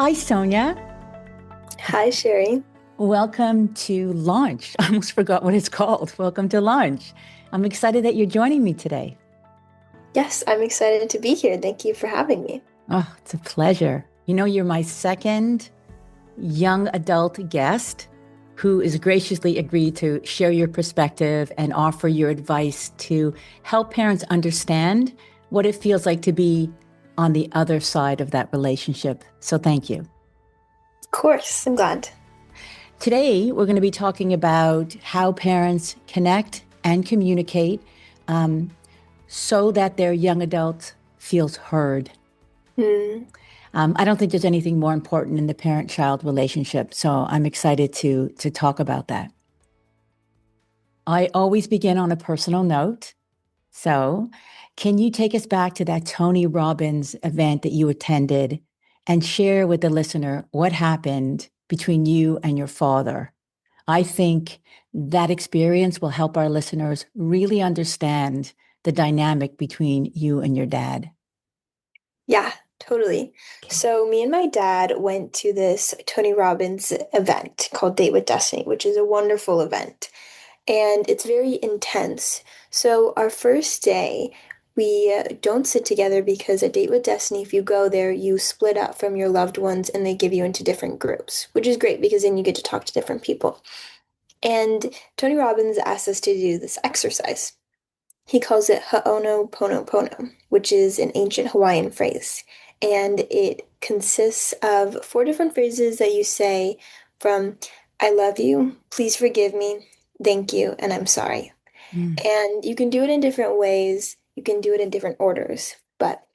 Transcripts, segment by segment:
Hi, Sonia. Hi, Sherry. Welcome to lunch. I almost forgot what it's called. Welcome to lunch. I'm excited that you're joining me today. Yes, I'm excited to be here. Thank you for having me. Oh, it's a pleasure. You know, you're my second young adult guest who is graciously agreed to share your perspective and offer your advice to help parents understand what it feels like to be on the other side of that relationship. So thank you. Of course, I'm glad. Today, we're going to be talking about how parents connect and communicate um, so that their young adult feels heard. Hmm. I don't think there's anything more important in the parent-child relationship, so I'm excited to talk about that. I always begin on a personal note. So, can you take us back to that Tony Robbins event that you attended and share with the listener what happened between you and your father? I think that experience will help our listeners really understand the dynamic between you and your dad. Yeah, totally. Okay. So, me and my dad went to this Tony Robbins event called Date with Destiny, which is a wonderful event. And it's very intense. So, our first day, we don't sit together because at Date with Destiny, if you go there, you split up from your loved ones and they give you into different groups, which is great because then you get to talk to different people. And Tony Robbins asked us to do this exercise. He calls it Ha'onoponopono, which is an ancient Hawaiian phrase. And it consists of four different phrases that you say from I love you, please forgive me, thank you, and I'm sorry. Mm. And you can do it in different ways, you can do it in different orders. But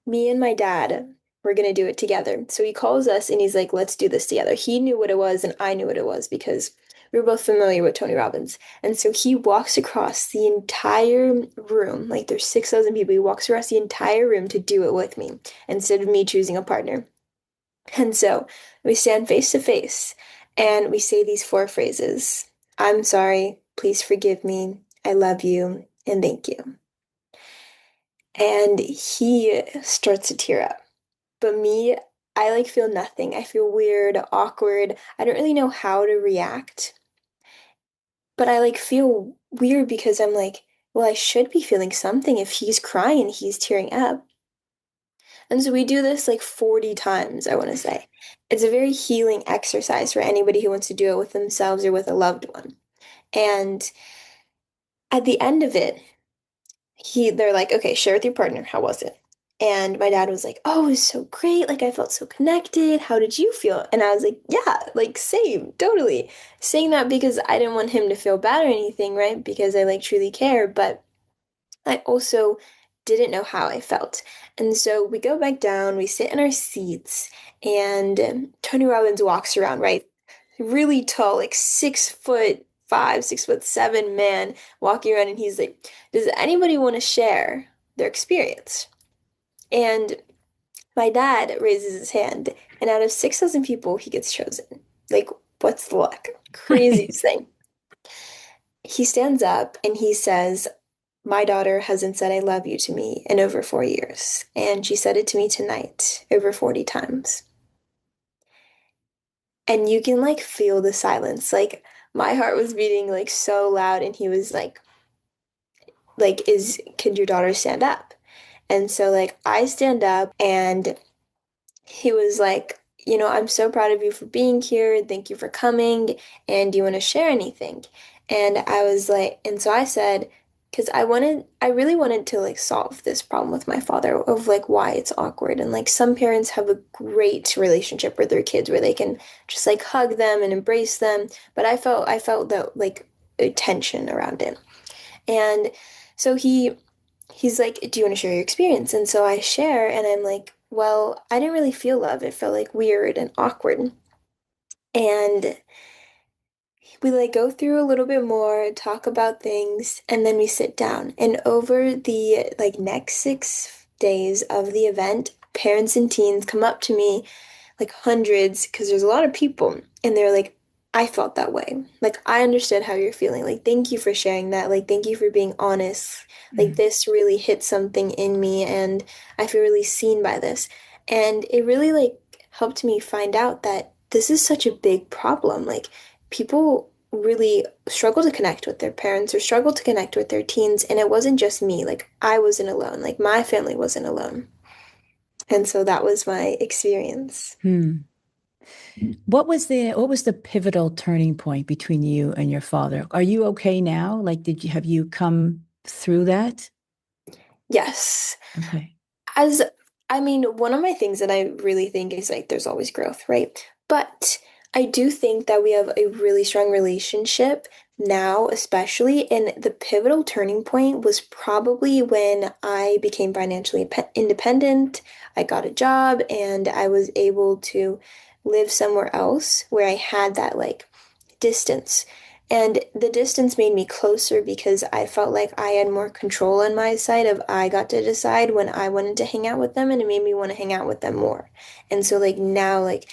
me and my dad, we're going to do it together. So he calls us and he's like, let's do this together. He knew what it was and I knew what it was because we were both familiar with Tony Robbins. And so he walks across the entire room, like there's 6,000 people. He walks across the entire room to do it with me instead of me choosing a partner. And so we stand face to face and we say these four phrases. I'm sorry, please forgive me, I love you, and thank you. And he starts to tear up. But me, I like feel nothing. I feel weird, awkward. I don't really know how to react. But I like feel weird because I'm like, well, I should be feeling something if he's crying, he's tearing up. And so we do this like 40 times, I want to say. It's a very healing exercise for anybody who wants to do it with themselves or with a loved one. And at the end of it, they're like, okay, share with your partner. How was it? And my dad was like, oh, it was so great. Like, I felt so connected. How did you feel? And I was like, yeah, like, same, totally. Saying that because I didn't want him to feel bad or anything, right? Because I like truly care. But I also didn't know how I felt. And so we go back down, we sit in our seats, and Tony Robbins walks around, right? Really tall, like 6'5", 6'7" man walking around, and he's like, does anybody want to share their experience? And my dad raises his hand, and out of 6,000 people, he gets chosen. Like, what's the luck? Craziest thing. He stands up and he says, my daughter hasn't said I love you to me in over 4 years, and she said it to me tonight over 40 times. And you can like feel the silence. Like my heart was beating like so loud, and he was like, could your daughter stand up? And so like I stand up and he was like, I'm so proud of you for being here. Thank you for coming. And do you want to share anything? And I was like, and so I said, because I really wanted to like solve this problem with my father of like why it's awkward. And like some parents have a great relationship with their kids where they can just like hug them and embrace them. But I felt that like a tension around it. And so he's like, do you want to share your experience? And so I share, and I'm like, well, I didn't really feel love. It felt like weird and awkward. And we like go through a little bit more, talk about things, and then we sit down. And over the like next 6 days of the event, parents and teens come up to me, like hundreds, because there's a lot of people, and they're like, I felt that way. Like, I understood how you're feeling. Like, thank you for sharing that. Like, thank you for being honest. Like, Mm. this really hit something in me, and I feel really seen by this. And it really, like, helped me find out that this is such a big problem. Like, people really struggle to connect with their parents or struggle to connect with their teens. And it wasn't just me. Like, I wasn't alone. Like, my family wasn't alone. And so that was my experience. Hmm. What was the pivotal turning point between you and your father? Are you okay now? Like, have you come through that? Yes. Okay. As I mean, one of my things that I really think is like there's always growth, right? But I do think that we have a really strong relationship now, especially, and the pivotal turning point was probably when I became financially independent. I got a job and I was able to live somewhere else where I had that like distance. And the distance made me closer because I felt like I had more control on my side of I got to decide when I wanted to hang out with them and it made me want to hang out with them more. And so like now like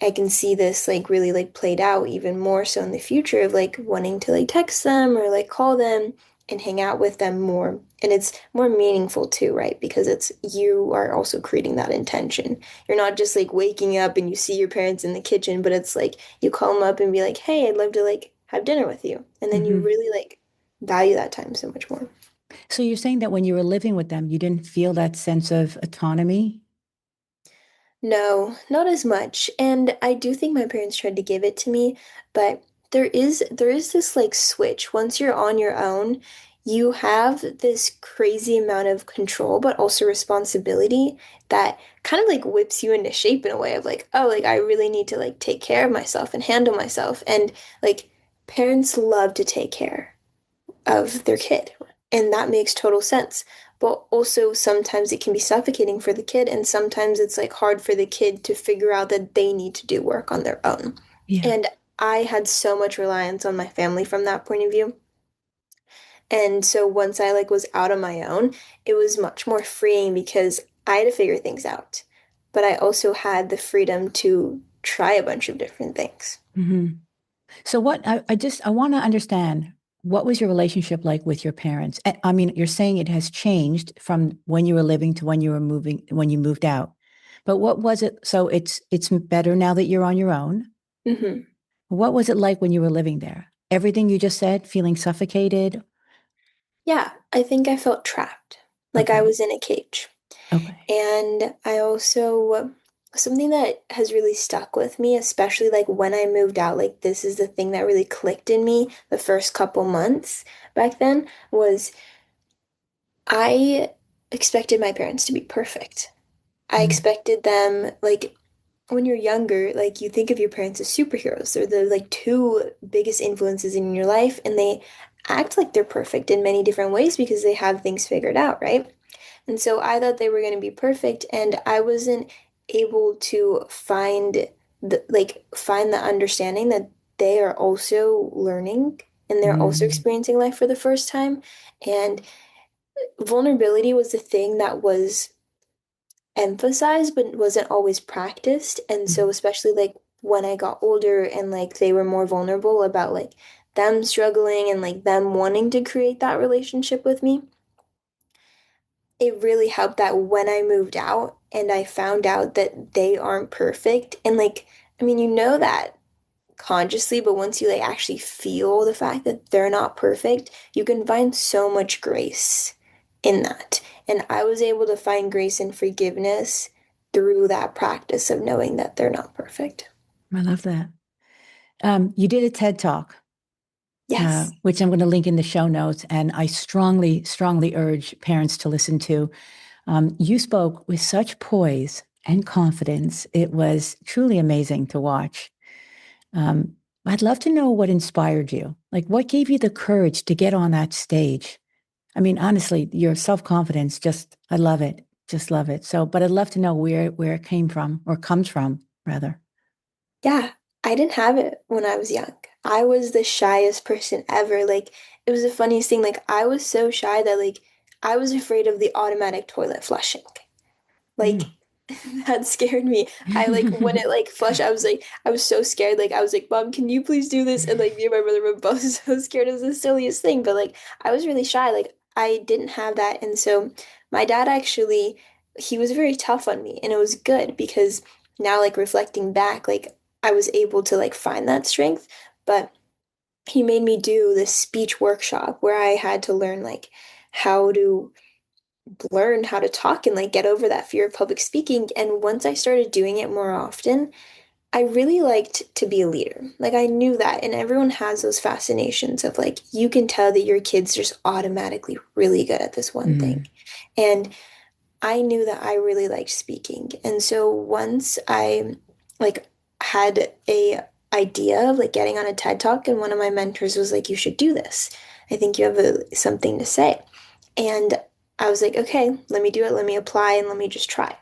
I can see this like really like played out even more so in the future of like wanting to like text them or like call them and hang out with them more. And it's more meaningful too, right? Because it's you are also creating that intention. You're not just like waking up and you see your parents in the kitchen, but it's like you call them up and be like, "Hey, I'd love to like have dinner with you." And then you Hmm. really like value that time so much more. So you're saying that when you were living with them, you didn't feel that sense of autonomy? No, not as much. And I do think my parents tried to give it to me, but there is this like switch. Once you're on your own, you have this crazy amount of control, but also responsibility that kind of like whips you into shape in a way of like, oh, like I really need to like take care of myself and handle myself. And like parents love to take care of their kid. And that makes total sense. But also sometimes it can be suffocating for the kid, and sometimes it's like hard for the kid to figure out that they need to do work on their own. Yeah. And I had so much reliance on my family from that point of view. And so once I like was out on my own, it was much more freeing because I had to figure things out. But I also had the freedom to try a bunch of different things. Hmm. So I want to understand, what was your relationship like with your parents? I mean, you're saying it has changed from when you were living to when you moved out. But what was it? So it's better now that you're on your own. Hmm. What was it like when you were living there? Everything you just said, feeling suffocated? Yeah, I think I felt trapped, like I Okay. was in a cage. Okay. And I also, something that has really stuck with me, especially like when I moved out, like this is the thing that really clicked in me the first couple months back then, was I expected my parents to be perfect. I Mm. expected them, like, when you're younger, like you think of your parents as superheroes. They're the like two biggest influences in your life, and they act like they're perfect in many different ways because they have things figured out, right? And so I thought they were going to be perfect, and I wasn't able to find the understanding that they are also learning and they're also Mm. experiencing life for the first time. And vulnerability was the thing that was emphasized but wasn't always practiced. And so Mm. especially like when I got older and like they were more vulnerable about like them struggling and like them wanting to create that relationship with me, it really helped that when I moved out and I found out that they aren't perfect. And like, I mean, you know that consciously, but once you like actually feel the fact that they're not perfect, you can find so much grace in that. And I was able to find grace and forgiveness through that practice of knowing that they're not perfect. I love that. You did a TED Talk, Yes. which I'm going to link in the show notes, and I strongly, strongly urge parents to listen to. You spoke with such poise and confidence. It was truly amazing to watch. Um, I'd love to know what inspired you. Like, what gave you the courage to get on that stage? I mean, honestly, your self-confidence, I love it. Just love it. So, but I'd love to know where it came from, or comes from, rather. Yeah, I didn't have it when I was young. I was the shyest person ever. Like, it was the funniest thing. Like, I was so shy that, like, I was afraid of the automatic toilet flushing. Like, Mm. that scared me. I like when it like flushed, I was like, I was so scared. Like, I was like, Mom, can you please do this? And like, me and my brother were both so scared. It was the silliest thing. But like, I was really shy. Like, I didn't have that. And so, my dad actually, he was very tough on me. And it was good because now like reflecting back, like I was able to like find that strength. But he made me do this speech workshop where I had to learn like how to learn how to talk and like get over that fear of public speaking. And once I started doing it more often, I really liked to be a leader. Like I knew that, and everyone has those fascinations of like you can tell that your kid's just automatically really good at this one thing. Mm. And I knew that I really liked speaking. And so once I like had a idea of like getting on a TED Talk, and one of my mentors was like, you should do this. I think you have something to say. And I was like, okay, let me do it. Let me apply and let me just try.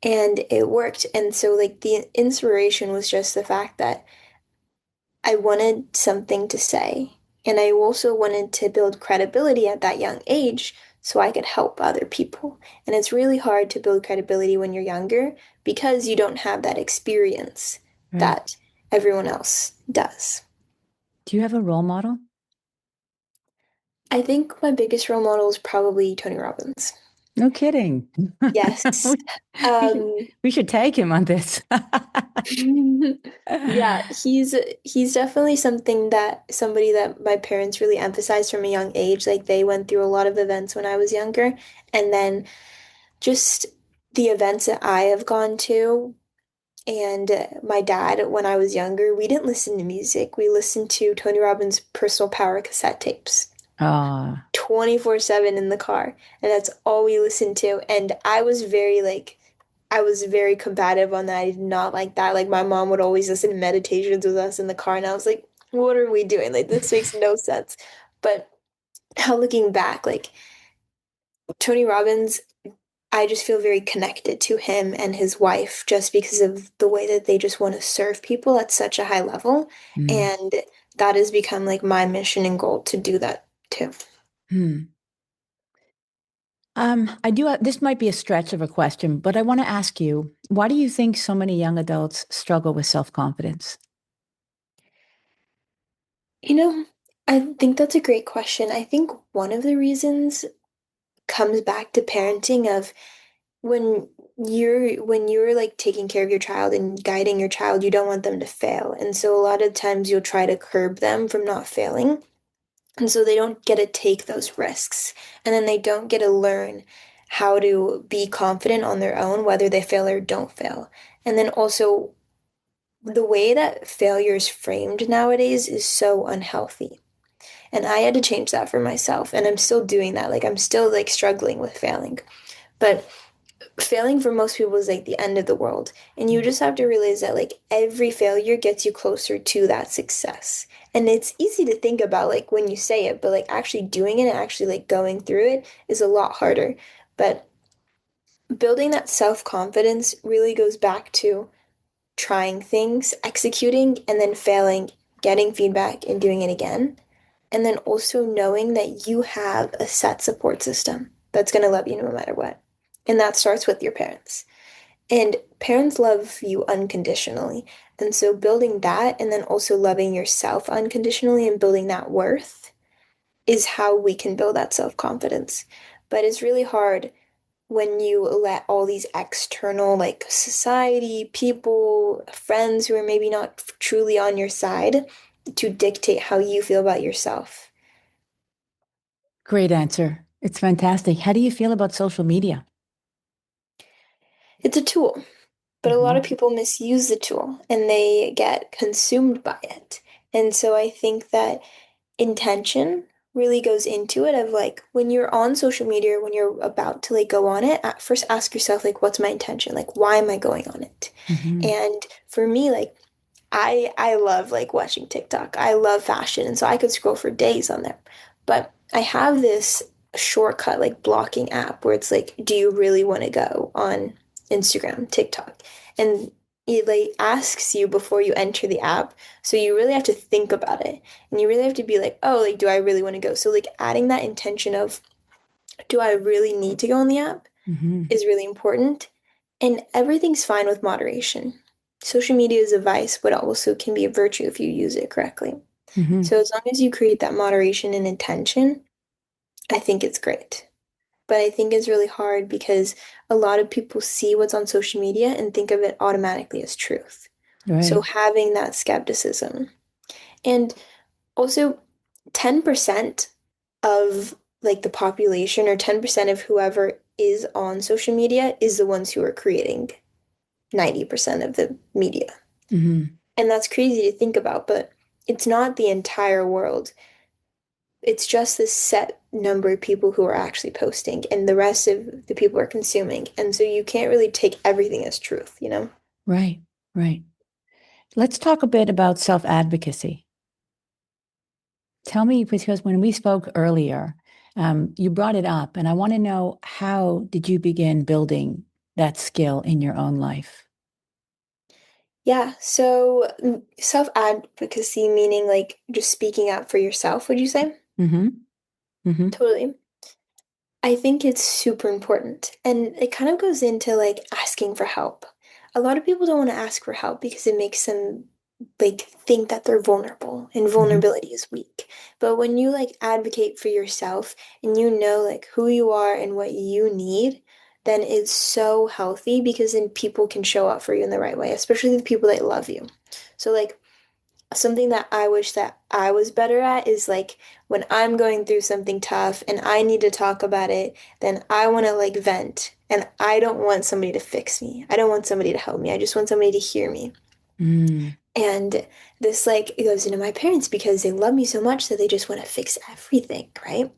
And it worked. And so like the inspiration was just the fact that I wanted something to say. And I also wanted to build credibility at that young age so I could help other people. And it's really hard to build credibility when you're younger because you don't have that experience Right. that everyone else does. Do you have a role model? I think my biggest role model is probably Tony Robbins. No kidding. Yes. We should Um, we should tag him on this. yeah, he's definitely somebody that my parents really emphasized from a young age. Like they went through a lot of events when I was younger, and then just the events that I have gone to, and my dad when I was younger, we didn't listen to music. We listened to Tony Robbins' personal power cassette tapes. Ah, 24/7 in the car, and that's all we listened to. And I was very combative on that. I did not like that. Like my mom would always listen to meditations with us in the car, and I was like, what are we doing? Like this makes no sense. But now looking back, like Tony Robbins, I just feel very connected to him and his wife just because of the way that they just want to serve people at such a high level. mm, And that has become like my mission and goal to do that too. hmm. I do. This might be a stretch of a question, but I want to ask you, why do you think so many young adults struggle with self-confidence? You know, I think that's a great question. I think one of the reasons comes back to parenting of when you're like taking care of your child and guiding your child, you don't want them to fail. And so a lot of times you'll try to curb them from not failing. And so they don't get to take those risks. And then they don't get to learn how to be confident on their own, whether they fail or don't fail. And then also the way that failure is framed nowadays is so unhealthy. And I had to change that for myself. And I'm still doing that. Like I'm still like struggling with failing. But failing for most people is like the end of the world. And you just have to realize that like every failure gets you closer to that success. And it's easy to think about like when you say it, but like actually doing it and actually like going through it is a lot harder. But building that self-confidence really goes back to trying things, executing, and then failing, getting feedback and doing it again. And then also knowing that you have a set support system that's going to love you no matter what. And that starts with your parents. And parents love you unconditionally. And so building that and then also loving yourself unconditionally and building that worth is how we can build that self-confidence. But it's really hard when you let all these external, like society, people, friends who are maybe not truly on your side to dictate how you feel about yourself. Great answer. It's fantastic. How do you feel about social media? It's a tool, but a lot of Hmm. people misuse the tool and they get consumed by it. And so I think that intention really goes into it of like when you're on social media, when you're about to like go on it, at first ask yourself like what's my intention? Like why am I going on it? Hmm. And for me, like I love like watching TikTok. I love fashion, and so I could scroll for days on there. But I have this shortcut like blocking app where it's like, do you really want to go on Instagram, TikTok? And it like asks you before you enter the app. So you really have to think about it. And you really have to be like, oh, like do I really want to go? So like adding that intention of do I really need to go on the app Hmm. is really important. And everything's fine with moderation. Social media is a vice, but also can be a virtue if you use it correctly. Hmm. So as long as you create that moderation and intention, I think it's great. but I think it's really hard because a lot of people see what's on social media and think of it automatically as truth. So Right. having that skepticism. And also 10% of like the population or 10% of whoever is on social media is the ones who are creating 90% of the media. Hmm. And that's crazy to think about, but it's not the entire world. It's just this set number of people who are actually posting, and the rest of the people are consuming. And so you can't really take everything as truth, you know? Right. Right. Let's talk a bit about self-advocacy. Tell me, because when we spoke earlier, you brought it up, and I want to know, how did you begin building that skill in your own life? Yeah, so self-advocacy meaning like just speaking up for yourself, would you say? Mm-hmm. Mm-hmm. Totally. I think it's super important. And it kind of goes into like asking for help. A lot of people don't want to ask for help because it makes them like think that they're vulnerable and Mm-hmm. vulnerability is weak. But when you like advocate for yourself and you know like who you are and what you need, then it's so healthy because then people can show up for you in the right way, especially the people that love you. So like something that I wish that I was better at is like when I'm going through something tough and I need to talk about it, then I want to like vent and I don't want somebody to fix me. I don't want somebody to help me. I just want somebody to hear me. Mm. And this like it goes into my parents because they love me so much that they just want to fix everything, right?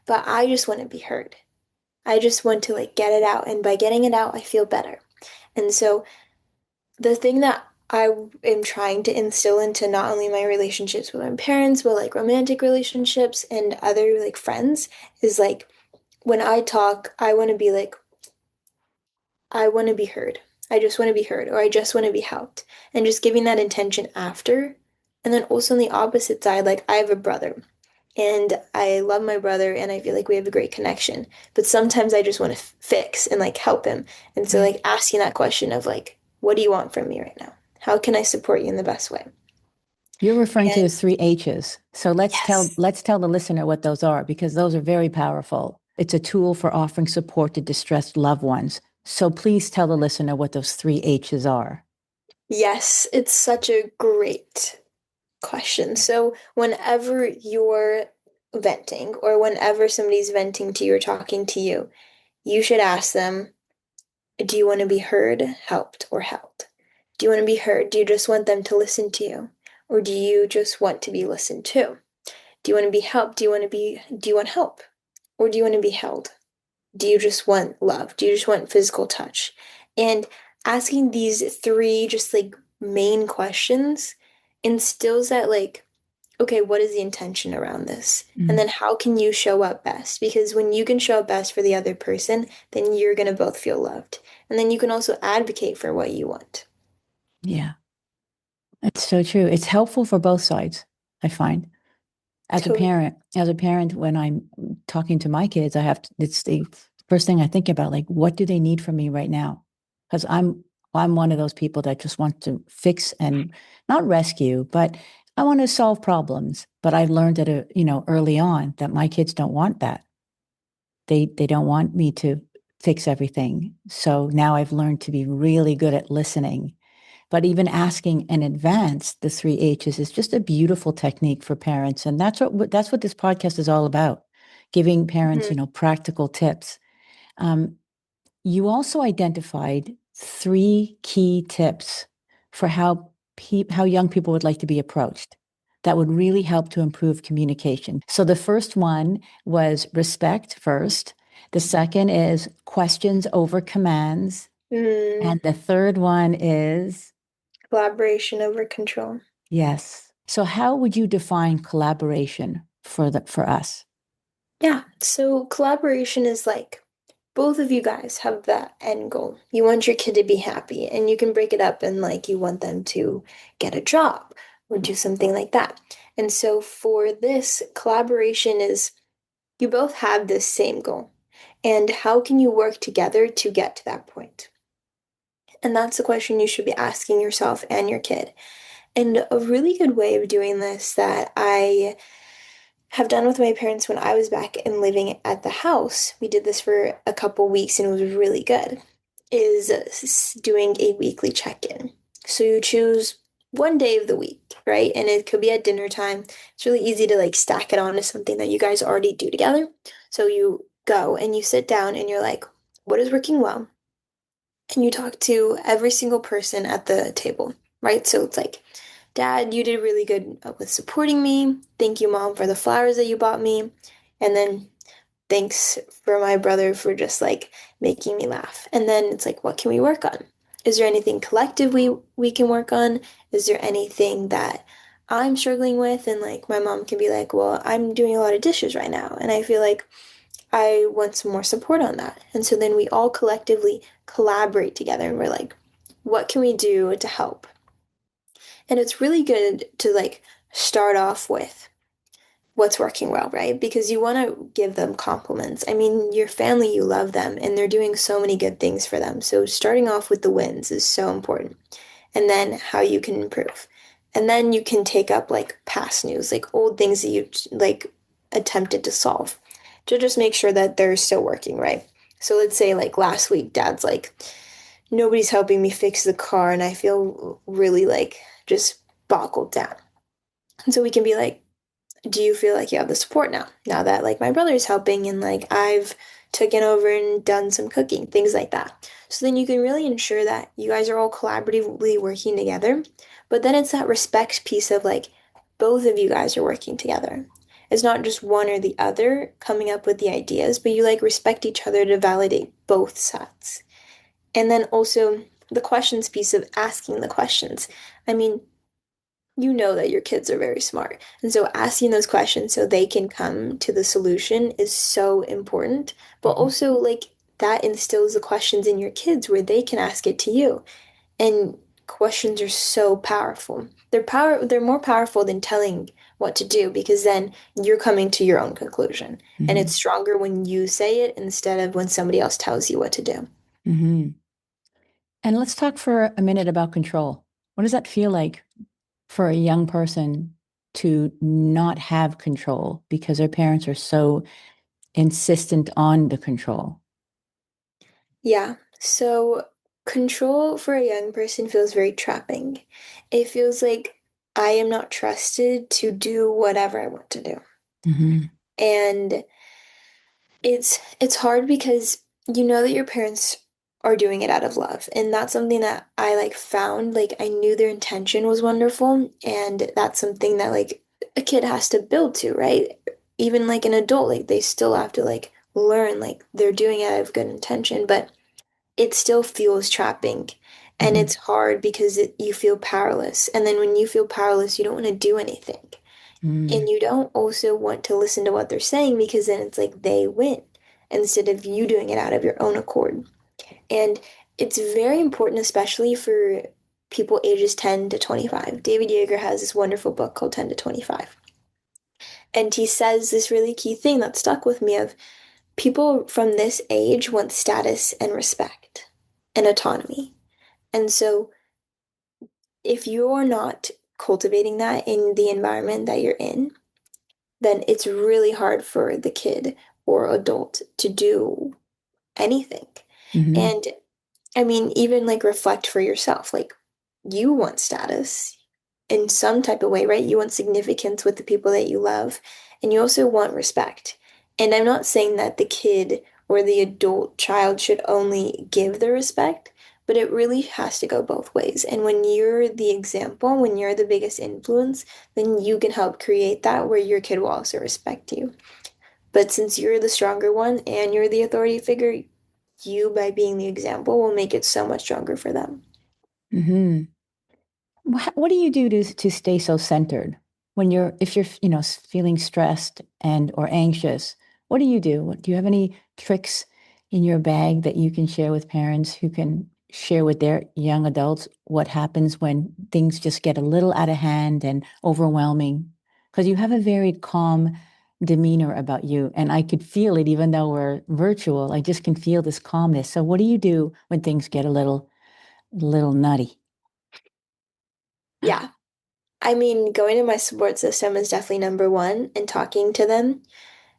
But I just want to be heard. I just want to like get it out and by getting it out I feel better. And so the thing that I am trying to instill into not only my relationships with my parents, but like romantic relationships and other like friends is like when I talk, I want to be like, I want to be heard. I just want to be heard, or I just want to be helped. And just giving that intention after. And then also on the opposite side, like I have a brother and I love my brother and I feel like we have a great connection. But sometimes I just want to fix and like help him. And so Right. like asking that question of like, what do you want from me right now? How can I support you in the best way? You're referring to the And three H's. So let's tell yes. let's tell the listener what those are, because those are very powerful. It's a tool for offering support to distressed loved ones. So please tell the listener what those three H's are. Yes, it's such a great question. So whenever you're venting or whenever somebody's venting to you or talking to you, you should ask them, do you want to be heard, helped, or held? Do you want to be heard? Do you just want them to listen to you? Or do you just want to be listened to? Do you want to be helped? Do you want help? Or do you want to be held? Do you just want love? Do you just want physical touch? And asking these three just like main questions instills that like, okay, what is the intention around this? And then Mm. how can you show up best? Because when you can show up best for the other person, then you're going to both feel loved. And then you can also advocate for what you want. Yeah, that's so true. It's helpful for both sides, I find. Totally. As a parent, when I'm talking to my kids, it's the first thing I think about, like, what do they need from me right now? Because I'm one of those people that just want to fix and not rescue, but I want to solve problems. But I learned early on that my kids don't want that. They don't want me to fix everything. So now I've learned to be really good at listening, but even asking in advance the three H's is just a beautiful technique for parents. And that's what this podcast is all about, giving parents, Mhm. practical tips. Um, you also identified three key tips for how young people would like to be approached that would really help to improve communication. So the first one was respect first. The second is questions over commands. Mm, And the third one is collaboration over control. yes. So how would you define collaboration for us? Yeah, so collaboration is like both of you guys have that end goal. You want your kid to be happy, and you can break it up and like you want them to get a job or do something like that. And so for this, collaboration is you both have this same goal. And how can you work together to get to that point? And that's the question you should be asking yourself and your kid. And a really good way of doing this that I have done with my parents when I was back and living at the house, we did this for a couple weeks and it was really good, is doing a weekly check-in. So you choose one day of the week, right? And it could be at dinner time. It's really easy to like stack it on to something that you guys already do together. So you go and you sit down and you're like, what is working well? And you talk to every single person at the table, right? So it's like, Dad, you did really good with supporting me. Thank you, Mom, for the flowers that you bought me. And then thanks for my brother for just like making me laugh. And then it's like, what can we work on? Is there anything collective we can work on? Is there anything that I'm struggling with? And like my mom can be like, well, I'm doing a lot of dishes right now, and I feel like I want some more support on that. And so then we all collectively collaborate together and we're like, what can we do to help? And it's really good to like start off with what's working well, right? Because you want to give them compliments. I mean, your family, you love them and they're doing so many good things for them. So starting off with the wins is so important. And then how you can improve. And then you can take up like past news, like old things that you like attempted to solve to just make sure that they're still working, right? So let's say like last week, Dad's like, nobody's helping me fix the car and I feel really like just boggled down. And so we can be like, do you feel like you have the support now that like my brother's helping and like I've taken over and done some cooking, things like that. So then you can really ensure that you guys are all collaboratively working together, but then it's that respect piece of like both of you guys are working together. It's not just one or the other coming up with the ideas, but you like respect each other to validate both sides. And then also the questions piece of asking the questions. I mean, you know that your kids are very smart. And so asking those questions so they can come to the solution is so important. But Mhm. also, like, that instills the questions in your kids where they can ask it to you. And questions are so powerful. They're more powerful than telling what to do because then you're coming to your own conclusion. And it's Mhm. stronger when you say it instead of when somebody else tells you what to do. Mhm. And let's talk for a minute about control. What does that feel like for a young person to not have control because their parents are so insistent on the control? Yeah. So control for a young person feels very trapping. It feels like I am not trusted to do whatever I want to do. Hmm. And it's hard because you know that your parents are doing it out of love. And that's something that I like found. Like I knew their intention was wonderful. And that's something that like a kid has to build to, right? Even like an adult, like they still have to like learn like they're doing it out of good intention. But it still feels trapping. And Hmm. it's hard because you feel powerless. And then when you feel powerless, you don't want to do anything. And Mm. you don't also want to listen to what they're saying because then it's like they win instead of you doing it out of your own accord. And it's very important, especially for people ages 10 to 25. David Yeager has this wonderful book called 10 to 25. And he says this really key thing that stuck with me of people from this age want status and respect and autonomy. And so, if you're not cultivating that in the environment that you're in, then it's really hard for the kid or adult to do anything. Hmm. And I mean, even like reflect for yourself. Like, you want status in some type of way, right? You want significance with the people that you love, and you also want respect. And I'm not saying that the kid or the adult child should only give the respect, but it really has to go both ways. And when you're the example, when you're the biggest influence, then you can help create that where your kid will also respect you. But since you're the stronger one and you're the authority figure, you, by being the example, will make it so much stronger for them. Hmm. What do you do to stay so centered when you're if you're feeling stressed and or anxious? What do you do? Do you have any tricks in your bag that you can share with parents who can share with their young adults what happens when things just get a little out of hand and overwhelming? Because you have a very calm demeanor about you, and I could feel it even though we're virtual. I just can feel this calmness. So what do you do when things get a little nutty? Yeah. I mean, going to my support system is definitely number one and talking to them,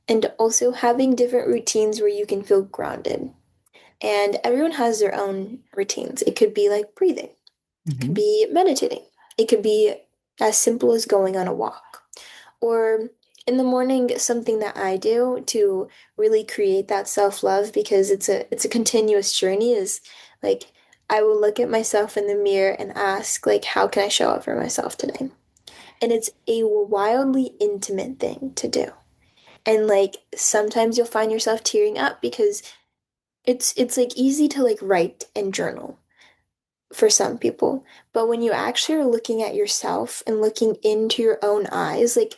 and also having different routines where you can feel grounded. And everyone has their own routines. It could be like breathing, it could Hmm. be meditating, it could be as simple as going on a walk. Or in the morning, something that I do to really create that self-love, because it's a continuous journey, is like I will look at myself in the mirror and ask, like, how can I show up for myself today? And it's a wildly intimate thing to do. And like sometimes you'll find yourself tearing up because it's like easy to like write and journal for some people. But when you actually are looking at yourself and looking into your own eyes, like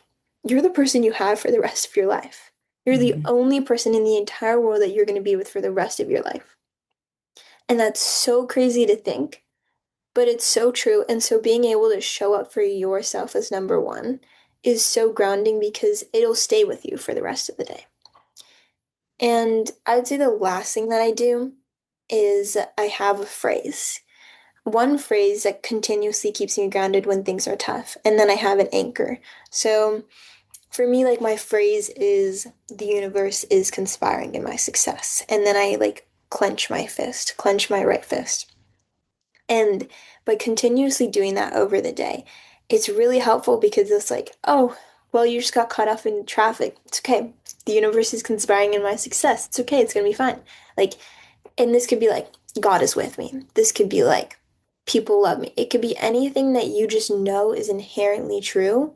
you're the person you have for the rest of your life. You're the Hmm. only person in the entire world that you're going to be with for the rest of your life. And that's so crazy to think, but it's so true. And so being able to show up for yourself as number one is so grounding because it'll stay with you for the rest of the day. And I would say the last thing that I do is I have a phrase. One phrase that continuously keeps me grounded when things are tough. And then I have an anchor. So for me, like my phrase is the universe is conspiring in my success. And then I like clench my fist, clench my right fist. And by continuously doing that over the day, it's really helpful because it's like, oh, well, you just got caught up in traffic. It's okay. The universe is conspiring in my success. It's okay. It's going to be fine. Like, and this could be like, God is with me. This could be like, people love me. It could be anything that you just know is inherently true.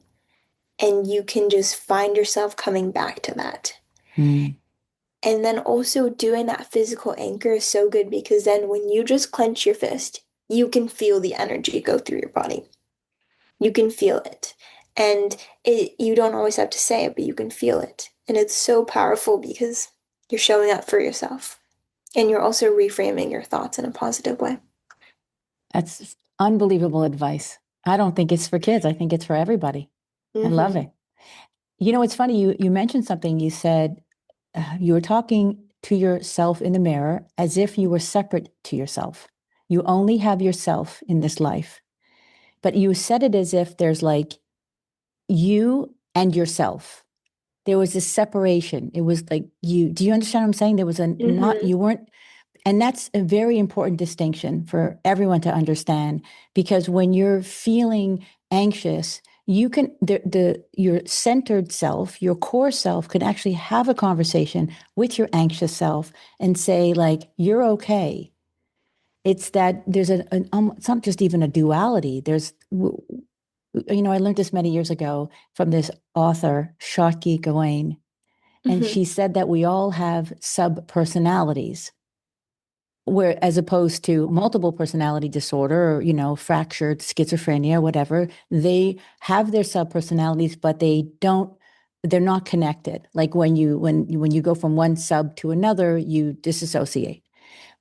And you can just find yourself coming back to that. Mm. And then also doing that physical anchor is so good because then when you just clench your fist, you can feel the energy go through your body. You can feel it. And you don't always have to say it, but you can feel it. And it's so powerful because you're showing up for yourself and you're also reframing your thoughts in a positive way. That's unbelievable advice. I don't think it's for kids. I think it's for everybody. I love Hmm. it. You know, it's funny. You mentioned something. You said you were talking to yourself in the mirror as if you were separate to yourself. You only have yourself in this life, but you said it as if there's like you and yourself. There was this separation. It was like you. Do you understand what I'm saying? There was a not. Hmm. You weren't. And that's a very important distinction for everyone to understand because when you're feeling anxious, you can the your centered self, your core self can actually have a conversation with your anxious self and say like you're okay. It's that there's it's not just even a duality. I learned this many years ago from this author, Shakti Gawain, and Hmm. she said that we all have sub personalities where as opposed to multiple personality disorder or fractured schizophrenia, whatever, they have their subpersonalities but they're not connected, like when you go from one sub to another you disassociate.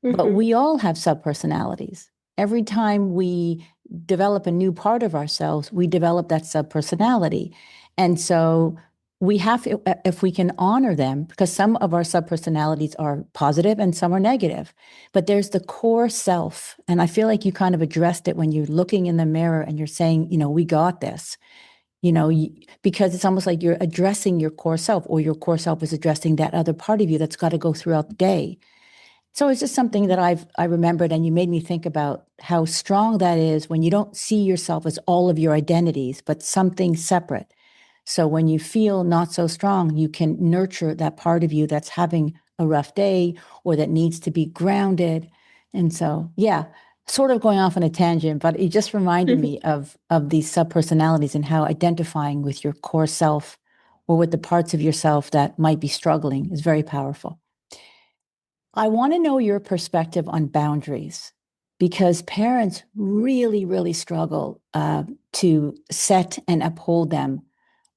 But Hmm. we all have subpersonalities. Every time we develop a new part of ourselves, we develop that subpersonality. And so we have to, if we can honor them, because some of our subpersonalities are positive and some are negative, but there's the core self. And I feel like you kind of addressed it when you're looking in the mirror and you're saying, we got this, because it's almost like you're addressing your core self, or your core self is addressing that other part of you that's got to go throughout the day. So it's just something that I remembered, and you made me think about how strong that is when you don't see yourself as all of your identities, but something separate. So when you feel not so strong, you can nurture that part of you that's having a rough day or that needs to be grounded. And so, yeah, sort of going off on a tangent, but it just reminded me of these subpersonalities and how identifying with your core self or with the parts of yourself that might be struggling is very powerful. I want to know your perspective on boundaries because parents really, really struggle to set and uphold them,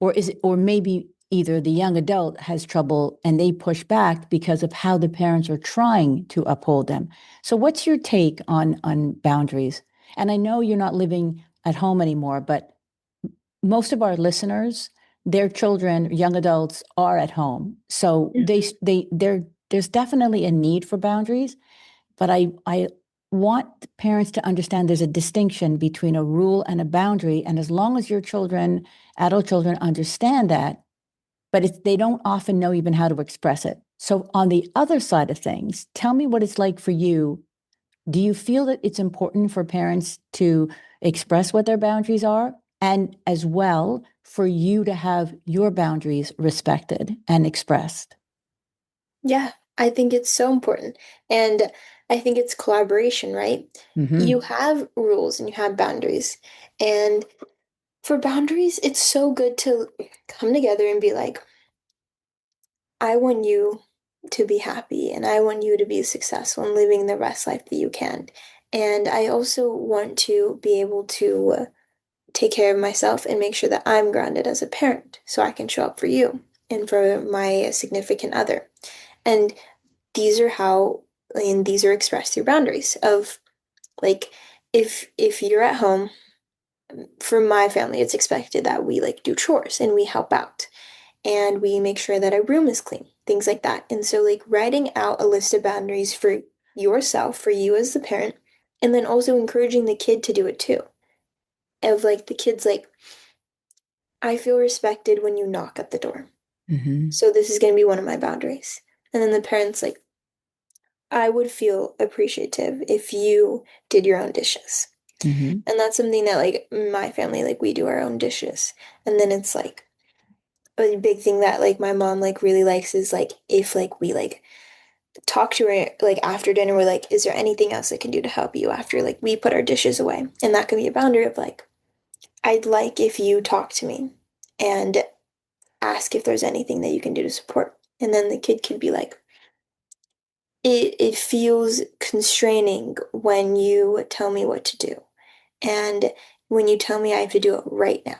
or maybe either the young adult has trouble and they push back because of how the parents are trying to uphold them. So, what's your take on boundaries? And I know you're not living at home anymore, but most of our listeners, their children, young adults are at home. So Hmm. there's definitely a need for boundaries, but I want parents to understand there's a distinction between a rule and a boundary. And as long as your children, adult children, understand that, but they don't often know even how to express it. So, on the other side of things, tell me what it's like for you. Do you feel that it's important for parents to express what their boundaries are? And as well, for you to have your boundaries respected and expressed? Yeah, I think it's so important. And I think it's collaboration, right? You Mm-hmm. have rules and you have boundaries. And for boundaries, it's so good to come together and be like, I want you to be happy and I want you to be successful and living the best life that you can. And I also want to be able to take care of myself and make sure that I'm grounded as a parent so I can show up for you and for my significant other. And these are how, and these are expressed through boundaries of like, if you're at home, for my family, it's expected that we like do chores and we help out and we make sure that our room is clean, things like that. And so, like, writing out a list of boundaries for yourself, for you as the parent, and then also encouraging the kid to do it too. Of like, the kid's like, I feel respected when you knock at the door. Mm-hmm. So, this is going to be one of my boundaries. And then the parent's like, I would feel appreciative if you did your own dishes. Mm-hmm. And that's something that, like, my family, like, we do our own dishes. And then it's like, a big thing that like my mom like really likes is like if like we like talk to her like after dinner, we're like, is there anything else I can do to help you after like we put our dishes away? And that can be a boundary of like, I'd like if you talk to me and ask if there's anything that you can do to support. And then the kid could be like, it feels constraining when you tell me what to do. And when you tell me I have to do it right now.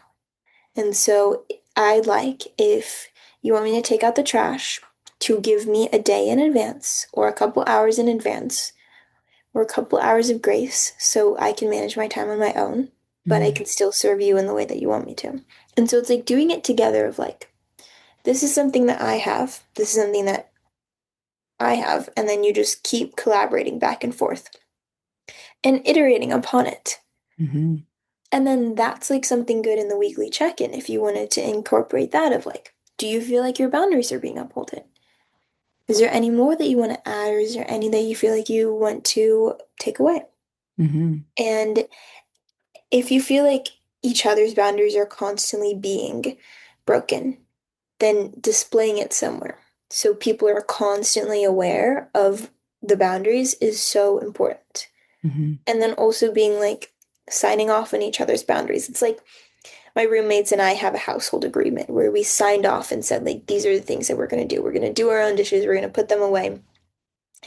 And so I'd like if you want me to take out the trash to give me a day in advance or a couple hours in advance or a couple hours of grace so I can manage my time on my own, but I Mm-hmm. can still serve you in the way that you want me to. And so it's like doing it together of like, this is something that I have, this is something that I have, and then you just keep collaborating back and forth and iterating upon it. Mm-hmm. And then that's like something good in the weekly check-in if you wanted to incorporate that of like, do you feel like your boundaries are being upheld? Is there any more that you want to add, or is there any that you feel like you want to take away? Mm-hmm. And if you feel like each other's boundaries are constantly being broken, then displaying it somewhere so people are constantly aware of the boundaries is so important. Mm-hmm. And then also being like signing off on each other's boundaries. It's like my roommates and I have a household agreement where we signed off and said, like, these are the things that we're going to do. We're going to do our own dishes, we're going to put them away.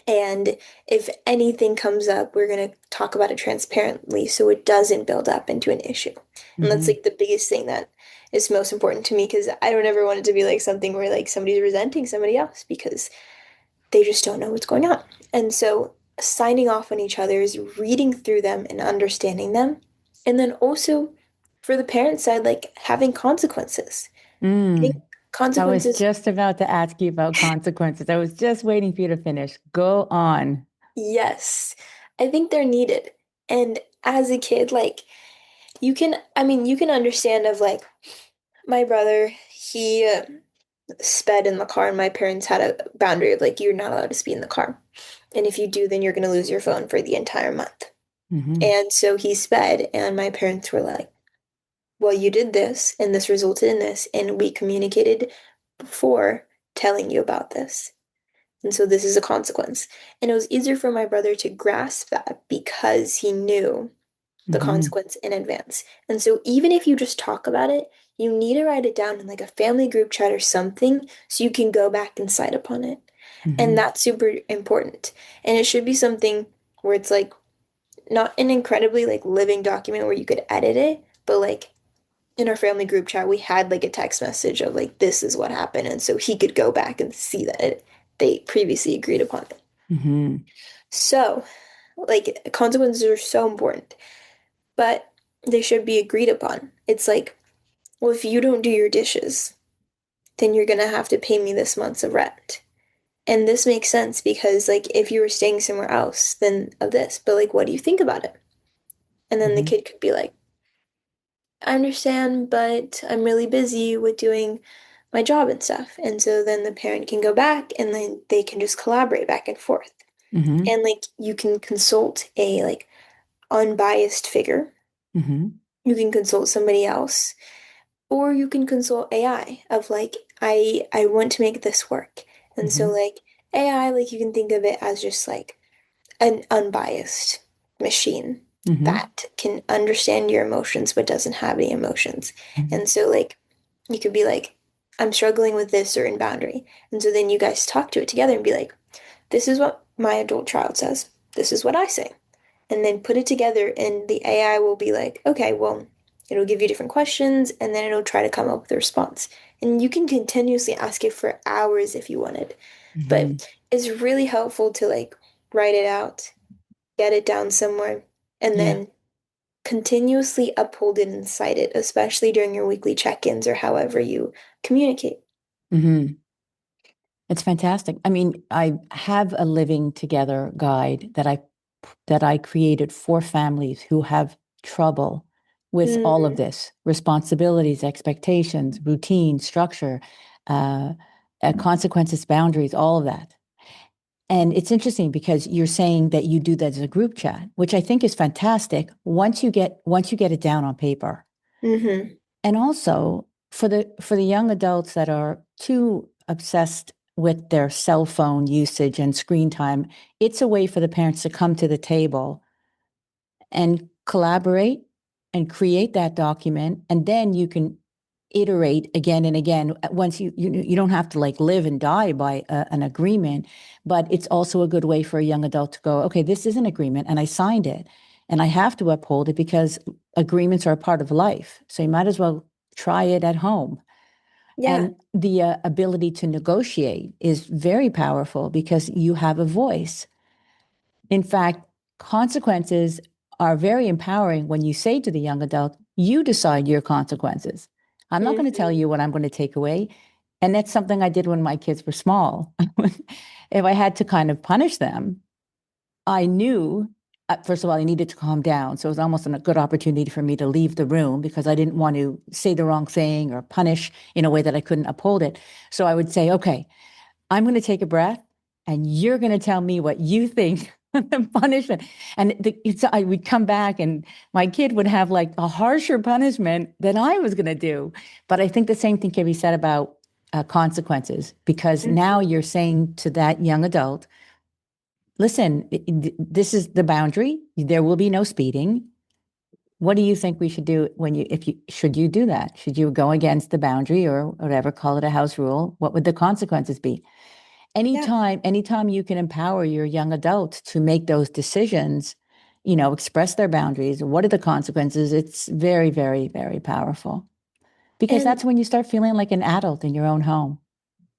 And if anything comes up, we're going to talk about it transparently so it doesn't build up into an issue. And that's Mm-hmm. like the biggest thing that is most important to me because I don't ever want it to be like something where like somebody's resenting somebody else because they just don't know what's going on. And so signing off on each other is reading through them and understanding them. And then also for the parent side, like having consequences. I think Mm. I was consequences, just about to ask you about consequences. I was just waiting for you to finish. Go on. yes, I think they're needed. And as a kid, like you can, I mean, you can understand of like my brother, he sped in the car, and my parents had a boundary of like, you're not allowed to speed in the car. And if you do, then you're going to lose your phone for the entire month. Mm-hmm. And so he sped, and my parents were like, well, you did this, and this resulted in this, and we communicated before telling you about this. And so this is a consequence. And it was easier for my brother to grasp that because he knew the Mm-hmm. consequence in advance. And so even if you just talk about it, you need to write it down in like a family group chat or something so you can go back and cite upon it. And Mm-hmm. that's super important. And it should be something where it's like not an incredibly like living document where you could edit it, but like in our family group chat, we had like a text message of like, this is what happened. And so he could go back and see that they previously agreed upon it. Mm-hmm. So, like, consequences are so important, but they should be agreed upon. It's like, well, if you don't do your dishes, then you're gonna have to pay me this month's of rent. And this makes sense because like if you were staying somewhere else, then of this, but like what do you think about it? And then the Hmm. kid could be like, I understand, but I'm really busy with doing my job and stuff. And so then the parent can go back and then they can just collaborate back and forth. Hmm. And like you can consult a like unbiased figure. Hmm. You can consult somebody else, or you can consult AI of like I want to make this work. And so Hmm. like AI, like you can think of it as just like an unbiased machine Hmm. that can understand your emotions but doesn't have any emotions. Hmm. And so like you could be like, I'm struggling with this certain boundary. And so then you guys talk to it together and be like, this is what my adult child says. This is what I say. And then put it together, and the AI will be like, okay, well, it'll give you different questions, and then it'll try to come up with a response. And you can continuously ask it for hours if you wanted. Hmm. But it's really helpful to like write it out, get it down somewhere, and Yeah. then continuously uphold it and cite it, especially during your weekly check-ins or however you communicate. Hmm. It's fantastic. I mean, I have a living together guide that I created for families who have trouble with all of Mm, this: responsibilities, expectations, routine, structure, uh, consequences, boundaries, all of that. And it's interesting because you're saying that you do that as a group chat, which I think is fantastic once you get it down on paper. mm-hmm, And also for the young adults that are too obsessed with their cell phone usage and screen time, it's a way for the parents to come to the table and collaborate and create that document, and then you can iterate again and again. Once you don't have to like live and die by an agreement, but it's also a good way for a young adult to go, okay, this is an agreement and I signed it and I have to uphold it because agreements are a part of life, so you might as well try it at home. yeah. And the ability to negotiate is very powerful because you have a voice. In fact, consequences are very empowering when you say to the young adult, you decide your consequences. I'm not going to tell Mm-hmm. you what I'm going to take away. And that's something I did when my kids were small. If I had to kind of punish them, I knew, first of all, I needed to calm down. So it was almost a good opportunity for me to leave the room because I didn't want to say the wrong thing or punish in a way that I couldn't uphold it. So I would say, okay, I'm going to take a breath and you're going to tell me what you think the punishment. And I would come back and my kid would have like a harsher punishment than I was going to do. But I think the same thing can be said about consequences, because now Mm-hmm. you're saying to that young adult, listen, this is the boundary. There will be no speeding. What do you think we should do if you, should you do that? Should you go against the boundary or whatever, call it a house rule? What would the consequences be? Yeah. Anytime you can empower your young adult to make those decisions, express their boundaries, what are the consequences? It's very, very, very powerful because And that's when you start feeling like an adult in your own home.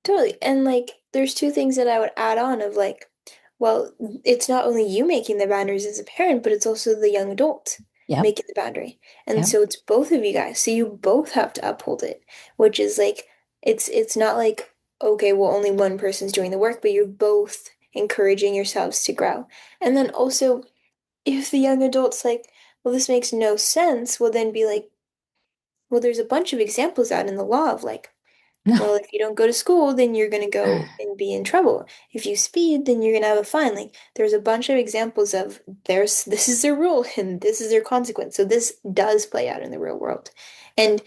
totally. And like, there's two things that I would add on of like, well, it's not only you making the boundaries as a parent, but it's also the young adult Yep. making the boundary. And Yep. so it's both of you guys. So you both have to uphold it, which is like, it's not like, okay, well, only one person's doing the work, but you're both encouraging yourselves to grow. And then also, if the young adult's like, well, this makes no sense, well, then be like, well, there's a bunch of examples out in the law of like, well, if you don't go to school, then you're going to go and be in trouble. If you speed, then you're going to have a fine. Like, there's a bunch of examples of this is their rule and this is their consequence. So this does play out in the real world. And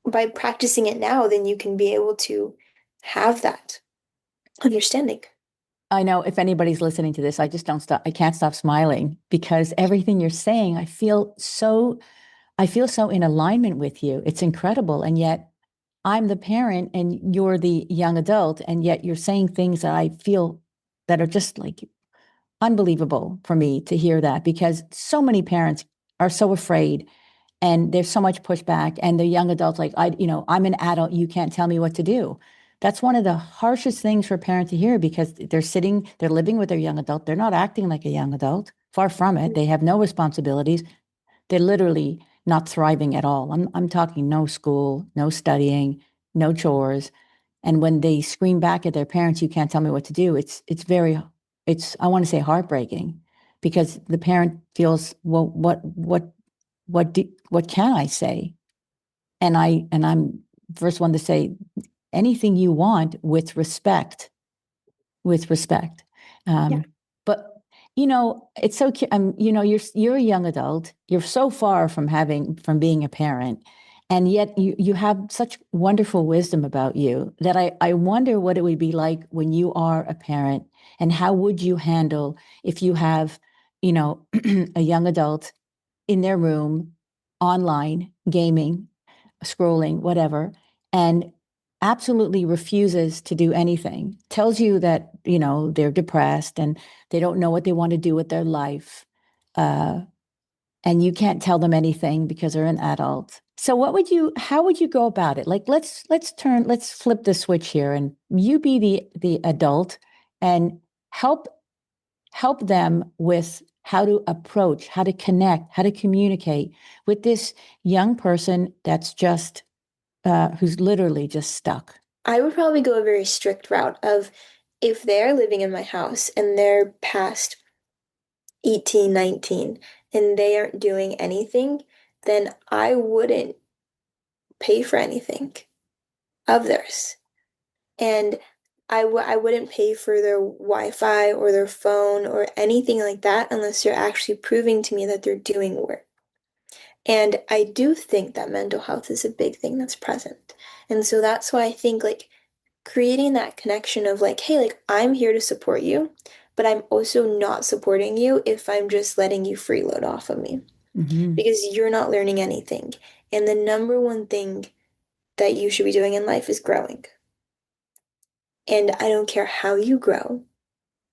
by practicing it now, then you can be able to have that understanding. I know if anybody's listening to this, I can't stop smiling because everything you're saying, I feel so in alignment with you. It's incredible. And yet I'm the parent and you're the young adult. And yet you're saying things that I feel that are just like unbelievable for me to hear that, because so many parents are so afraid and there's so much pushback, and the young adults like, I'm an adult, you can't tell me what to do. That's one of the harshest things for a parent to hear, because they're living with their young adult, they're not acting like a young adult, far from it, they have no responsibilities, they're literally not thriving at all. I'm talking no school, no studying, no chores, And when they scream back at their parents, you can't tell me what to do. It's very, it's, I want to say heartbreaking, because the parent feels, well, what can I say? And I'm first one to say anything you want with respect, with respect. Yeah. But it's so you're a young adult. You're so far from being a parent, and yet you have such wonderful wisdom about you that I wonder what it would be like when you are a parent, and how would you handle if you have, a young adult in their room, online, gaming, scrolling, whatever, and absolutely refuses to do anything, tells you that, they're depressed and they don't know what they want to do with their life. Uh, and you can't tell them anything because they're an adult. So how would you go about it? Like, let's flip the switch here, and you be the adult and help help them with how to approach, how to connect, how to communicate with this young person that's just who's literally just stuck. I would probably go a very strict route of, if they're living in my house and they're past 18, 19, and they aren't doing anything, then I wouldn't pay for anything of theirs. And I wouldn't pay for their Wi-Fi or their phone or anything like that unless they're actually proving to me that they're doing work. And I do think that mental health is a big thing that's present. And so that's why I think, like, creating that connection of like, hey, like, I'm here to support you, but I'm also not supporting you if I'm just letting you freeload off of me, Hmm. because you're not learning anything. And the number one thing that you should be doing in life is growing. And I don't care how you grow,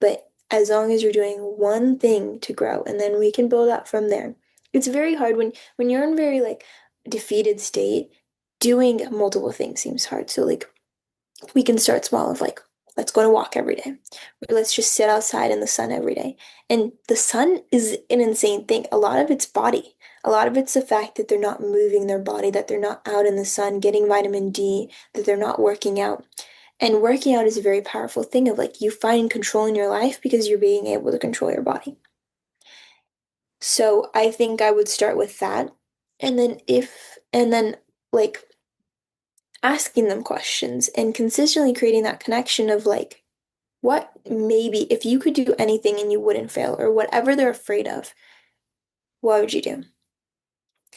but as long as you're doing one thing to grow, and then we can build up from there. It's very hard when you're in very like defeated state, doing multiple things seems hard. So like, we can start small of like, let's go on a walk every day. Or let's just sit outside in the sun every day. And the sun is an insane thing. A lot of it's body. A lot of it's the fact that they're not moving their body, that they're not out in the sun getting vitamin D, that they're not working out. And working out is a very powerful thing of like, you find control in your life because you're being able to control your body. So I think I would start with that. And then like asking them questions and consistently creating that connection of like, what maybe if you could do anything and you wouldn't fail, or whatever they're afraid of, what would you do?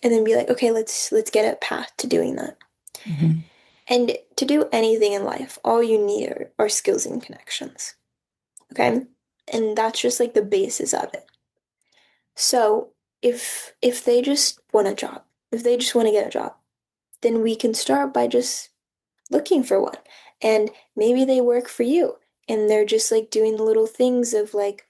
And then be like, okay, let's get a path to doing that. Hmm. And to do anything in life, all you need are skills and connections. Okay? And that's just like the basis of it. So if they just want a job, if they just want to get a job, then we can start by just looking for one. And maybe they work for you and they're just like doing the little things of like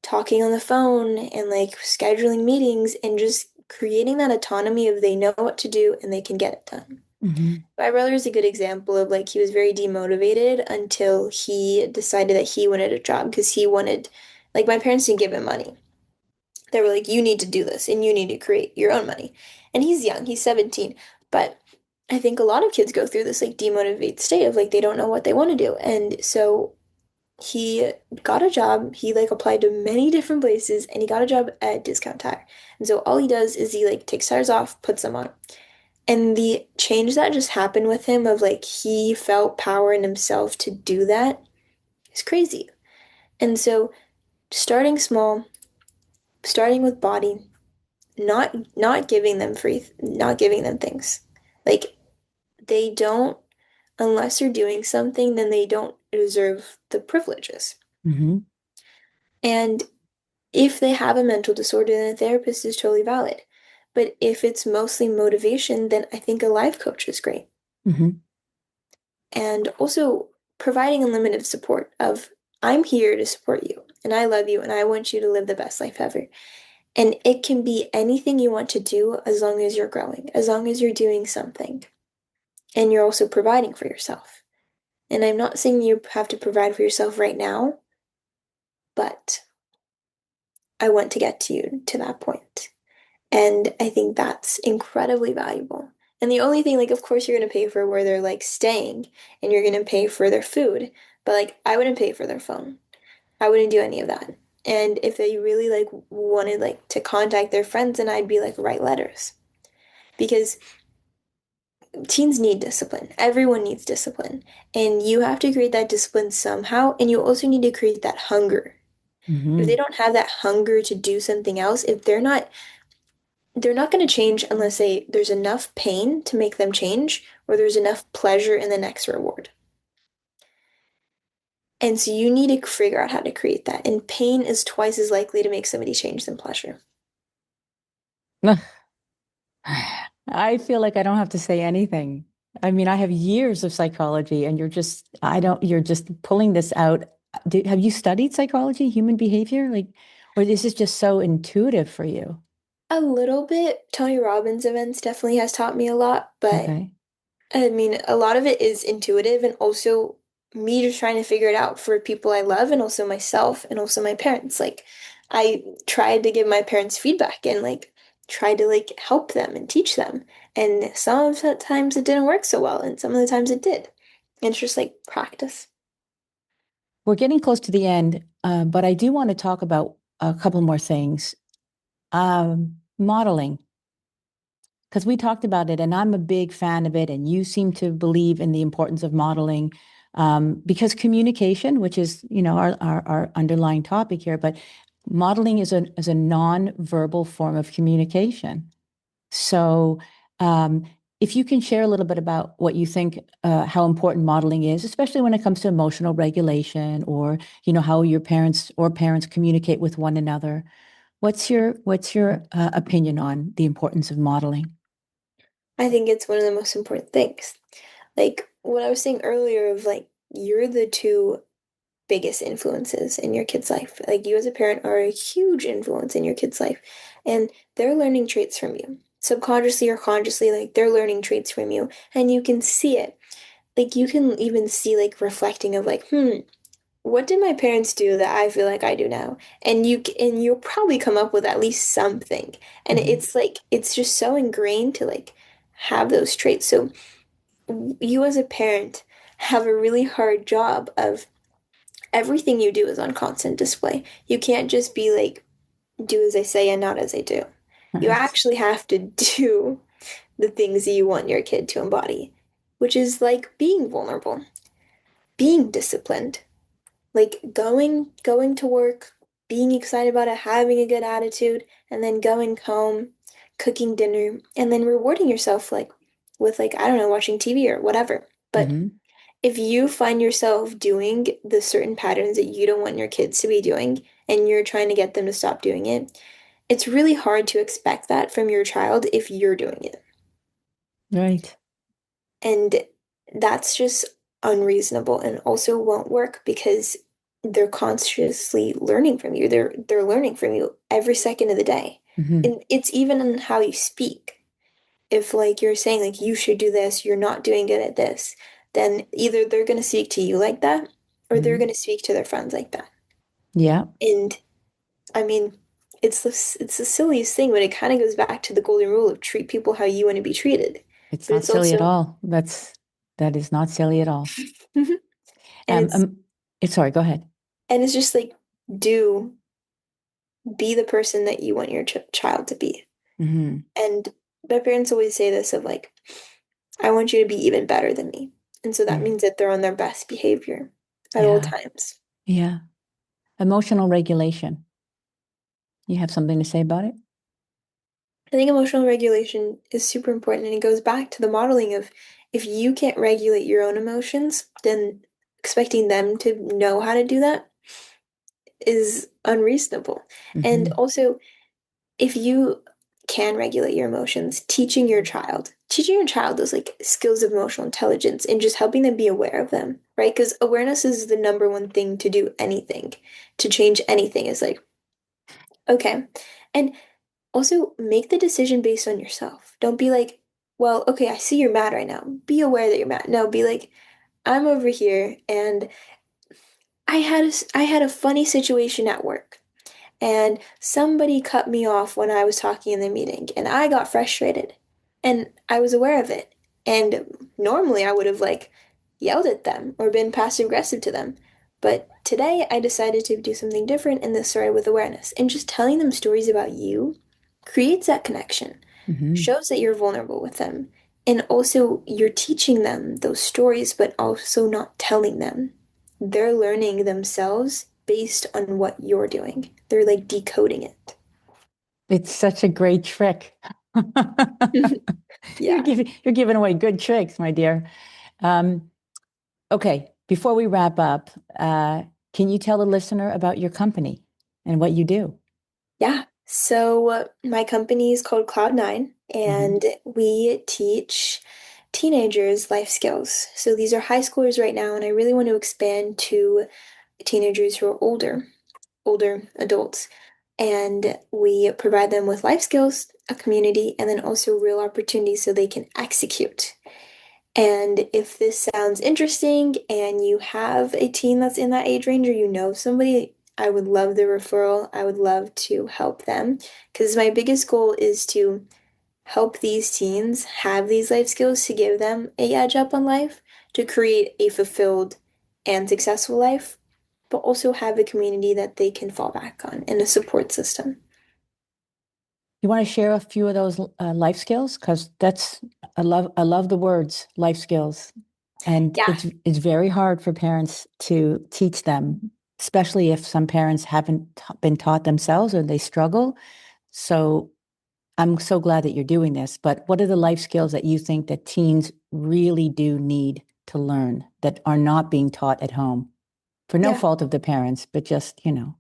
talking on the phone and like scheduling meetings and just creating that autonomy of they know what to do and they can get it done. Hmm. My brother is a good example of like, he was very demotivated until he decided that he wanted a job because he wanted, like, my parents didn't give him money. They were like, you need to do this and you need to create your own money. And he's young, he's 17. But I think a lot of kids go through this like demotivated state of like they don't know what they want to do. And so he got a job. He like applied to many different places and he got a job at Discount Tire. And so all he does is he like takes tires off, puts them on. And the change that just happened with him of like he felt power in himself to do that is crazy. And so starting small, starting with body, not giving them not giving them things. Like, they don't, unless they're doing something, then they don't deserve the privileges. Hmm. And if they have a mental disorder, then a therapist is totally valid. But if it's mostly motivation, then I think a life coach is great. Hmm. And also providing unlimited support of, I'm here to support you and I love you and I want you to live the best life ever. And it can be anything you want to do as long as you're growing, as long as you're doing something and you're also providing for yourself. And I'm not saying you have to provide for yourself right now, but I want to get to you to that point. And I think that's incredibly valuable. And the only thing, like, of course, you're going to pay for where they're like staying and you're going to pay for their food, but like, I wouldn't pay for their phone. I wouldn't do any of that. And if they really like wanted like to contact their friends, then I'd be like, write letters because teens need discipline. Everyone needs discipline. And you have to create that discipline somehow. And you also need to create that hunger. If they Hmm. don't have that hunger to do something else, if they're not going to change unless there's enough pain to make them change or there's enough pleasure in the next reward. And so you need to figure out how to create that. And pain is twice as likely to make somebody change than pleasure. I feel like I don't have to say anything. I mean, I have years of psychology, and you're just pulling this out. Have you studied psychology, human behavior? Like, or is this just so intuitive for you? A little bit. Tony Robbins events definitely has taught me a lot, but Okay. I mean, a lot of it is intuitive and also me just trying to figure it out for people I love and also myself and also my parents. Like, I tried to give my parents feedback and like tried to like help them and teach them. And some of the times it didn't work so well, and some of the times it did. And it's just like practice. We're getting close to the end, but I do want to talk about a couple more things. Modeling, because we talked about it, and I'm a big fan of it, and you seem to believe in the importance of modeling, because communication, which is, our underlying topic here, but modeling is a non-verbal form of communication. So, um, if you can share a little bit about what you think, how important modeling is, especially when it comes to emotional regulation, or how your parents communicate with one another. What's your opinion on the importance of modeling? I think it's one of the most important things. Like what I was saying earlier of like you're the two biggest influences in your kid's life. Like you as a parent are a huge influence in your kid's life, and they're learning traits from you. Subconsciously or consciously, like they're learning traits from you, and you can see it. Like you can even see like reflecting of like, what did my parents do that I feel like I do now? And you'll probably come up with at least something. And Hmm. it's like it's just so ingrained to like have those traits. So you as a parent have a really hard job of everything you do is on constant display. You can't just be like, do as I say and not as I do. You Right. actually have to do the things that you want your kid to embody, which is like being vulnerable, being disciplined, like going to work, being excited about it, having a good attitude, and then going home, cooking dinner, and then rewarding yourself like with like, I don't know, watching TV or whatever. But Hmm. if you find yourself doing the certain patterns that you don't want your kids to be doing and you're trying to get them to stop doing it, it's really hard to expect that from your child if you're doing it. Right. And that's just unreasonable and also won't work because they're consciously learning from you. They're learning from you every second of the day. Hmm. And it's even in how you speak. If like you're saying like you should do this, you're not doing good at this, then either they're going to speak to you like that or they're Hmm. going to speak to their friends like that. Yeah. And I mean, it's the silliest thing, but it kind of goes back to the golden rule of treat people how you want to be treated. It's But not it's silly at also all. That is not silly at all. and Um, um, sorry, go ahead. it's just like do be the person that you want your child to be. Hmm. And my parents always say this of like, I want you to be even better than me. And so that Yeah. means that they're on their best behavior at all Yeah. times. Yeah. Emotional regulation. You have something to say about it? I think emotional regulation is super important and it goes back to the modeling of if you can't regulate your own emotions, then expecting them to know how to do that is unreasonable. And Hmm. also, if you can regulate your emotions, teaching your child those like skills of emotional intelligence and just helping them be aware of them, right? Because awareness is the number one thing to do anything, to change anything is like, okay. And also make the decision based on yourself. Don't be like, well, okay, I see you're mad right now. Be aware that you're mad. No, be like, I'm over here and I had a funny situation at work and somebody cut me off when I was talking in the meeting and I got frustrated. And I was aware of it. And normally I would have like yelled at them or been passive aggressive to them. But today I decided to do something different, and this started with awareness. And just telling them stories about you creates that connection, Hmm. shows that you're vulnerable with them. And also, you're teaching them those stories, but also not telling them. They're learning themselves based on what you're doing. They're like decoding it. It's such a great trick. Yeah. You're giving away good tricks, my dear. Um, okay, before we wrap up, can you tell the listener about your company and what you do? Yeah. So my company is called Cloud9, Hmm. and we teach teenagers life skills. So these are high schoolers right now, and I really want to expand to teenagers who are older adults. And we provide them with life skills, a community, and then also real opportunities so they can execute. And if this sounds interesting and you have a teen that's in that age range or you know somebody, I would love the referral. I would love to help them because my biggest goal is to help these teens have these life skills to give them a edge up on life, to create a fulfilled and successful life, but also have a community that they can fall back on and a support system. You want to share a few of those life skills? Because that's I love the words life skills, and Yeah. it's very hard for parents to teach them, especially if some parents haven't been taught themselves or they struggle. So I'm so glad that you're doing this. But what are the life skills that you think that teens really do need to learn that are not being taught at home for no Yeah. fault of the parents, but just, you know?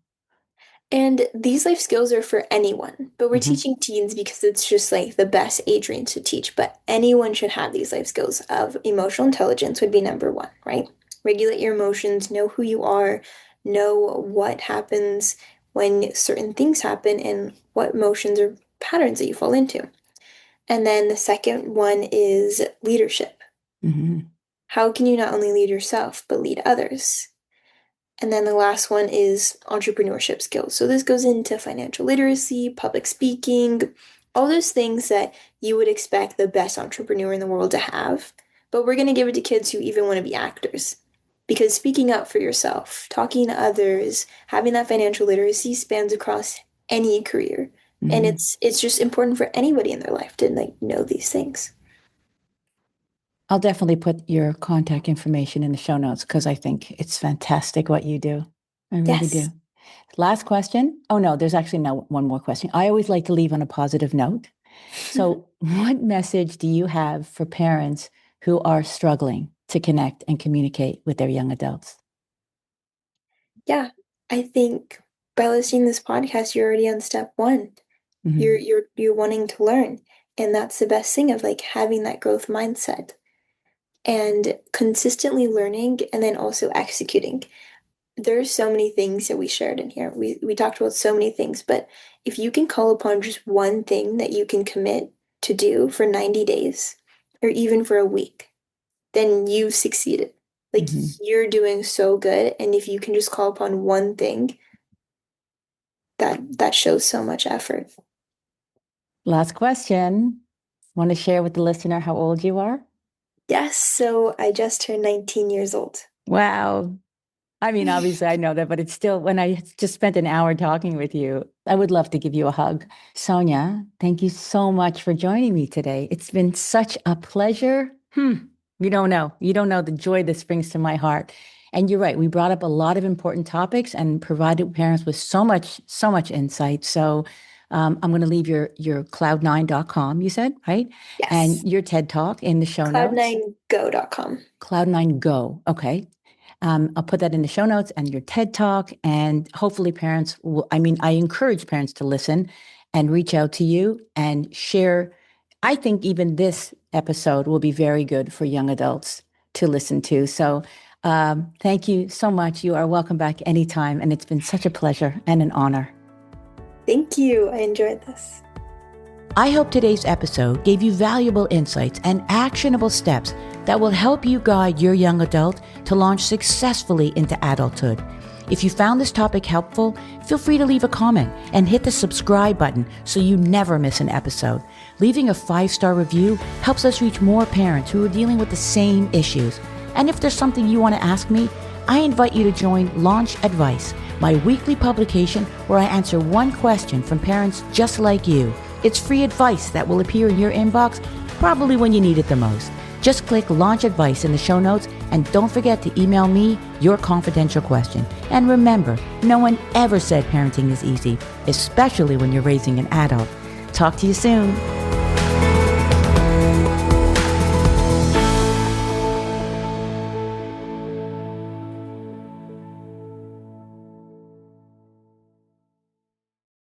And these life skills are for anyone, but we're Hmm. teaching teens because it's just like the best age range to teach. But anyone should have these life skills of emotional intelligence would be number one, right? Regulate your emotions, know who you are, know what happens when certain things happen and what emotions or patterns that you fall into. And then the second one is leadership. Hmm. How can you not only lead yourself, but lead others? And then the last one is entrepreneurship skills. So this goes into financial literacy, public speaking, all those things that you would expect the best entrepreneur in the world to have. But we're going to give it to kids who even want to be actors. Because speaking up for yourself, talking to others, having that financial literacy spans across any career. And Hmm. it's just important for anybody in their life to like know these things. I'll definitely put your contact information in the show notes because I think it's fantastic what you do. I really do. Yes. Last question. Oh, no, there's actually no one more question. I always like to leave on a positive note. So, what message do you have for parents who are struggling to connect and communicate with their young adults? Yeah, I think by listening to this podcast, you're already on step one. Hmm. You're wanting to learn. And that's the best thing of like having that growth mindset and consistently learning and then also executing. There's so many things that we shared in here. We talked about so many things, but if you can call upon just one thing that you can commit to do for 90 days or even for a week, then you've succeeded. Like Hmm. you're doing so good. And if you can just call upon one thing, that shows so much effort. Last question. Want to share with the listener how old you are? Yes, so I just turned 19 years old. Wow. I mean, obviously, I know that, but it's still, when I just spent an hour talking with you, I would love to give you a hug. Sonia, thank you so much for joining me today. It's been such a pleasure. You don't know. You don't know the joy this brings to my heart. And you're right. We brought up a lot of important topics and provided parents with so much insight. So I'm going to leave your cloud9.com, you said, right? Yes, And your TED Talk in the show notes. cloud9go.com. Cloud9 Go. Okay. I'll put that in the show notes and your TED Talk. And hopefully, parents will, I mean, I encourage parents to listen and reach out to you and share. I think even this episode will be very good for young adults to listen to. So, thank you so much. You are welcome back anytime. And it's been such a pleasure and an honor. Thank you. I enjoyed this. I hope today's episode gave you valuable insights and actionable steps that will help you guide your young adult to launch successfully into adulthood. If you found this topic helpful, feel free to leave a comment and hit the subscribe button so you never miss an episode. Leaving a 5-star review helps us reach more parents who are dealing with the same issues. And if there's something you want to ask me, I invite you to join Launch Advice, my weekly publication where I answer one question from parents just like you. It's free advice that will appear in your inbox probably when you need it the most. Just click Launch Advice in the show notes and don't forget to email me your confidential question. And remember, no one ever said parenting is easy, especially when you're raising an adult. Talk to you soon.